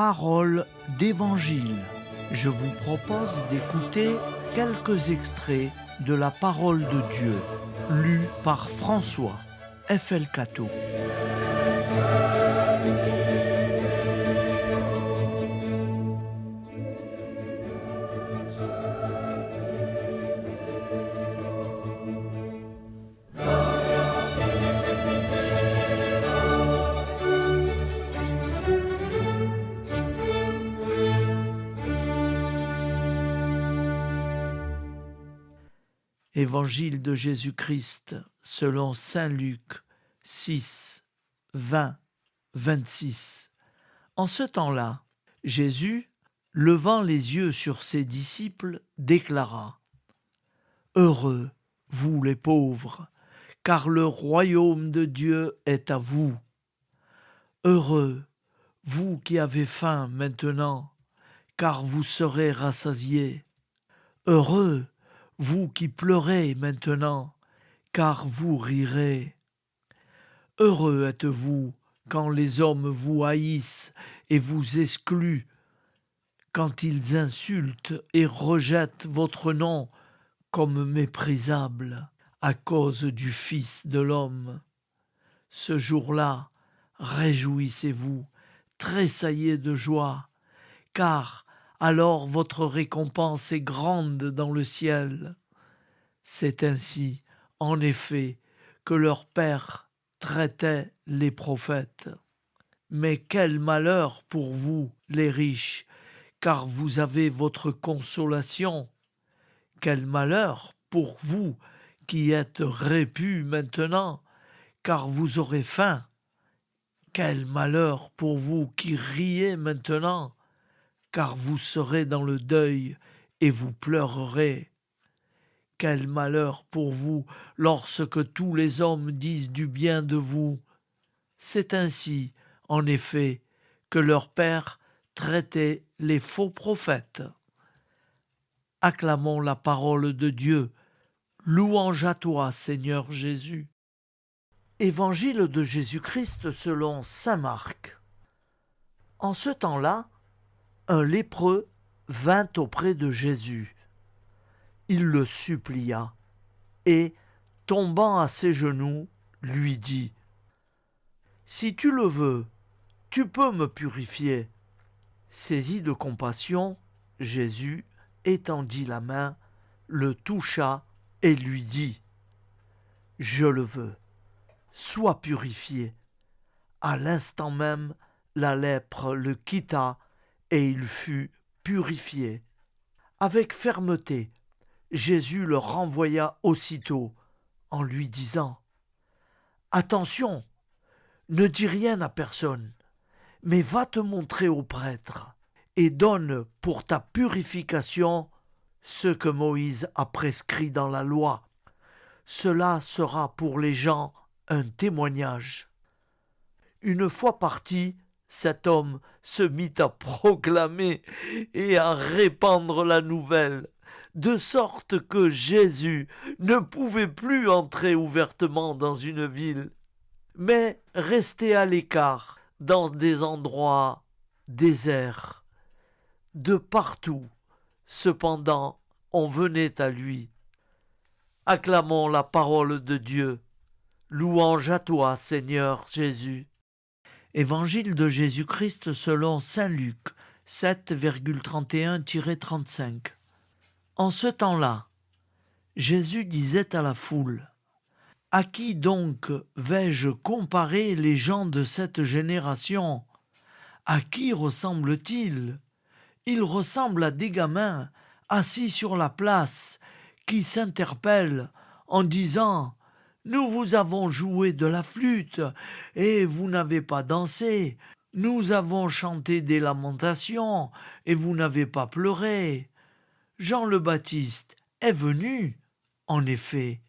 Paroles d'Évangile. Je vous propose d'écouter quelques extraits de la parole de Dieu, lus par François F.L. Cateau. Évangile de Jésus-Christ selon saint Luc 6, 20, 26. En ce temps-là, Jésus, levant les yeux sur ses disciples, déclara : « Heureux, vous les pauvres, car le royaume de Dieu est à vous. Heureux, vous qui avez faim maintenant, car vous serez rassasiés. Heureux, vous qui pleurez maintenant, car vous rirez. Heureux êtes-vous quand les hommes vous haïssent et vous excluent, quand ils insultent et rejettent votre nom comme méprisable à cause du Fils de l'homme. Ce jour-là, réjouissez-vous, tressaillez de joie, car alors votre récompense est grande dans le ciel. C'est ainsi, en effet, que leur Père traitait les prophètes. Mais quel malheur pour vous, les riches, car vous avez votre consolation. Quel malheur pour vous qui êtes répus maintenant, car vous aurez faim. Quel malheur pour vous qui riez maintenant, car vous serez dans le deuil et vous pleurerez. Quel malheur pour vous lorsque tous les hommes disent du bien de vous. C'est ainsi, en effet, que leur Père traitait les faux prophètes. Acclamons la parole de Dieu. Louange à toi, Seigneur Jésus. Évangile de Jésus-Christ selon saint Marc. En ce temps-là, un lépreux vint auprès de Jésus. Il le supplia et, tombant à ses genoux, lui dit : « Si tu le veux, tu peux me purifier. » Saisi de compassion, Jésus étendit la main, le toucha et lui dit : « Je le veux, sois purifié. » À l'instant même, la lèpre le quitta et il fut purifié. Avec fermeté, Jésus le renvoya aussitôt en lui disant : « Attention, ne dis rien à personne, mais va te montrer au prêtre et donne pour ta purification ce que Moïse a prescrit dans la loi. Cela sera pour les gens un témoignage. » Une fois parti, cet homme se mit à proclamer et à répandre la nouvelle, de sorte que Jésus ne pouvait plus entrer ouvertement dans une ville, mais restait à l'écart dans des endroits déserts. De partout, cependant, on venait à lui. Acclamons la parole de Dieu. Louange à toi, Seigneur Jésus. Évangile de Jésus-Christ selon saint Luc 7,31-35. En ce temps-là, Jésus disait à la foule : « À qui donc vais-je comparer les gens de cette génération ? À qui ressemblent-ils ? Ils ressemblent à des gamins assis sur la place qui s'interpellent en disant : « Nous vous avons joué de la flûte et vous n'avez pas dansé. Nous avons chanté des lamentations et vous n'avez pas pleuré. Jean le Baptiste est venu. En effet,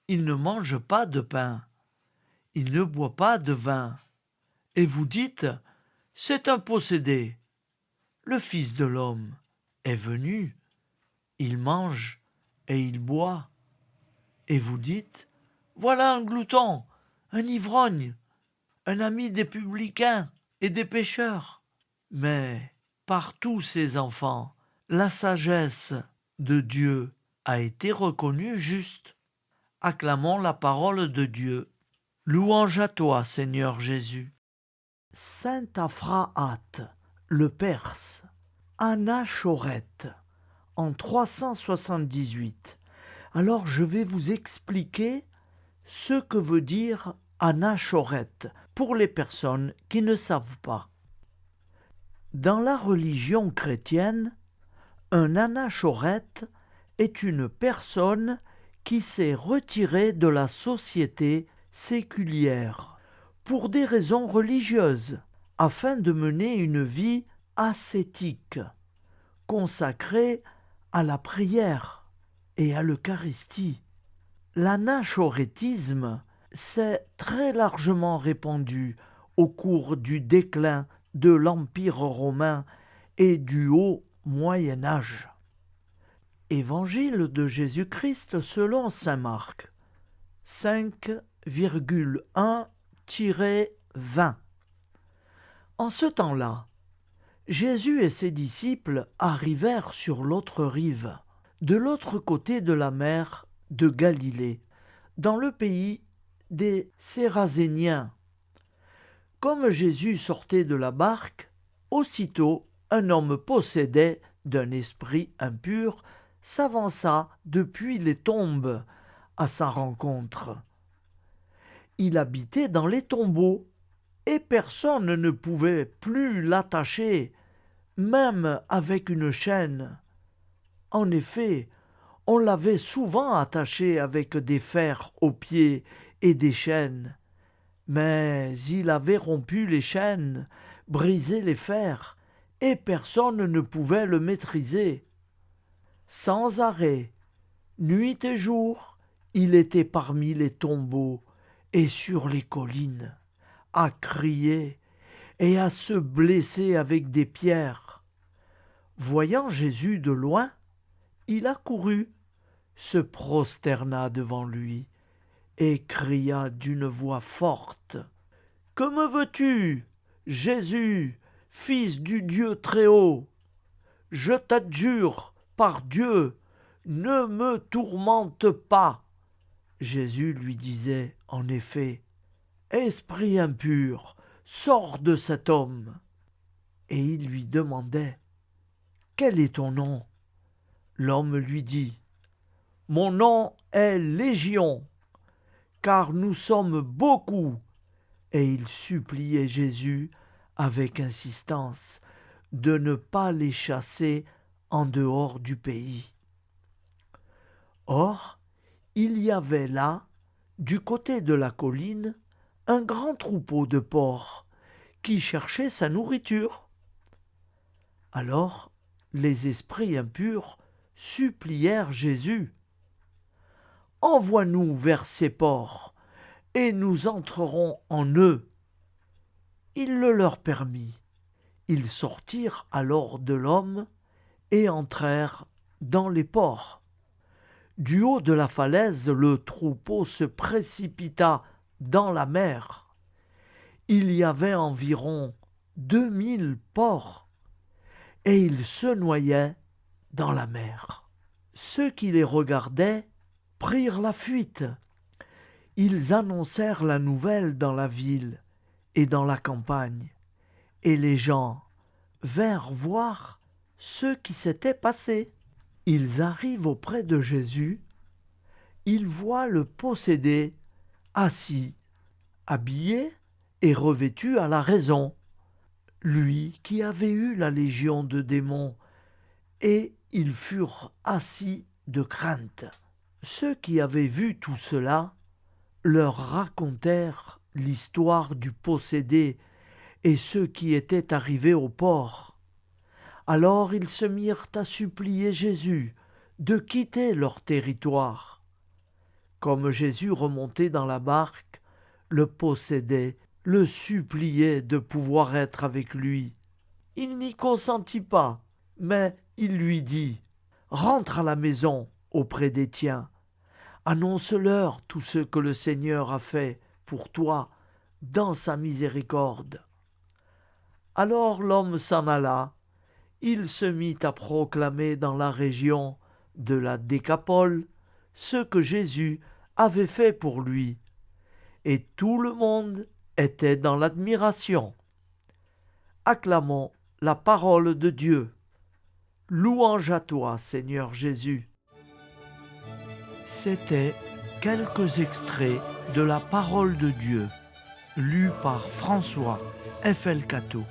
il ne mange pas de pain, il ne boit pas de vin. Et vous dites : c'est un possédé. Le Fils de l'homme est venu, il mange et il boit. Et vous dites : voilà un glouton, un ivrogne, un ami des publicains et des pécheurs. Mais par tous ses enfants, la sagesse de Dieu a été reconnue juste. Acclamons la parole de Dieu. Louange à toi, Seigneur Jésus. Saint Aphrahate, le Perse, Anachorète, en 378. Alors je vais vous expliquer ce que veut dire Anachorète pour les personnes qui ne savent pas. Dans la religion chrétienne, un anachorète est une personne qui s'est retirée de la société séculière pour des raisons religieuses, afin de mener une vie ascétique, consacrée à la prière et à l'Eucharistie. L'anachorétisme s'est très largement répandu au cours du déclin de l'Empire romain et du haut Moyen Âge. Évangile de Jésus-Christ selon saint Marc, 5,1-20. En ce temps-là, Jésus et ses disciples arrivèrent sur l'autre rive, de l'autre côté de la mer de Galilée, dans le pays des Sérazéniens. Comme Jésus sortait de la barque, aussitôt un homme possédé d'un esprit impur s'avança depuis les tombes à sa rencontre. Il habitait dans les tombeaux, et personne ne pouvait plus l'attacher, même avec une chaîne. En effet, on l'avait souvent attaché avec des fers aux pieds et des chaînes. Mais il avait rompu les chaînes, brisé les fers, et personne ne pouvait le maîtriser. Sans arrêt, nuit et jour, il était parmi les tombeaux et sur les collines, à crier et à se blesser avec des pierres. Voyant Jésus de loin, il accourut, se prosterna devant lui et cria d'une voix forte : « Que me veux-tu, Jésus, fils du Dieu Très-Haut ? Je t'adjure, par Dieu, ne me tourmente pas. » Jésus lui disait en effet : « Esprit impur, sors de cet homme. » Et il lui demandait : « Quel est ton nom ? » L'homme lui dit : « Mon nom est Légion, car nous sommes beaucoup. » Et il suppliait Jésus avec insistance de ne pas les chasser en dehors du pays. Or, il y avait là, du côté de la colline, un grand troupeau de porcs qui cherchait sa nourriture. Alors, les esprits impurs supplièrent Jésus : « Envoie-nous vers ces porcs, et nous entrerons en eux. » Il le leur permit. Ils sortirent alors de l'homme et entrèrent dans les porcs. Du haut de la falaise, le troupeau se précipita dans la mer. Il y avait environ 2000 porcs, et ils se noyaient dans la mer. Ceux qui les regardaient prirent la fuite. Ils annoncèrent la nouvelle dans la ville et dans la campagne, et les gens vinrent voir ce qui s'était passé. Ils arrivent auprès de Jésus, ils voient le possédé assis, habillé et revêtu à la raison, lui qui avait eu la légion de démons, et ils furent assis de crainte. Ceux qui avaient vu tout cela leur racontèrent l'histoire du possédé et ceux qui étaient arrivés au port. Alors ils se mirent à supplier Jésus de quitter leur territoire. Comme Jésus remontait dans la barque, le possédé le suppliait de pouvoir être avec lui. Il n'y consentit pas, mais il lui dit : « Rentre à la maison auprès des tiens. Annonce-leur tout ce que le Seigneur a fait pour toi dans sa miséricorde. » Alors l'homme s'en alla, il se mit à proclamer dans la région de la Décapole ce que Jésus avait fait pour lui, et tout le monde était dans l'admiration. Acclamons la parole de Dieu. Louange à toi, Seigneur Jésus. C'étaient quelques extraits de la parole de Dieu, lus par François F.L. Cateau.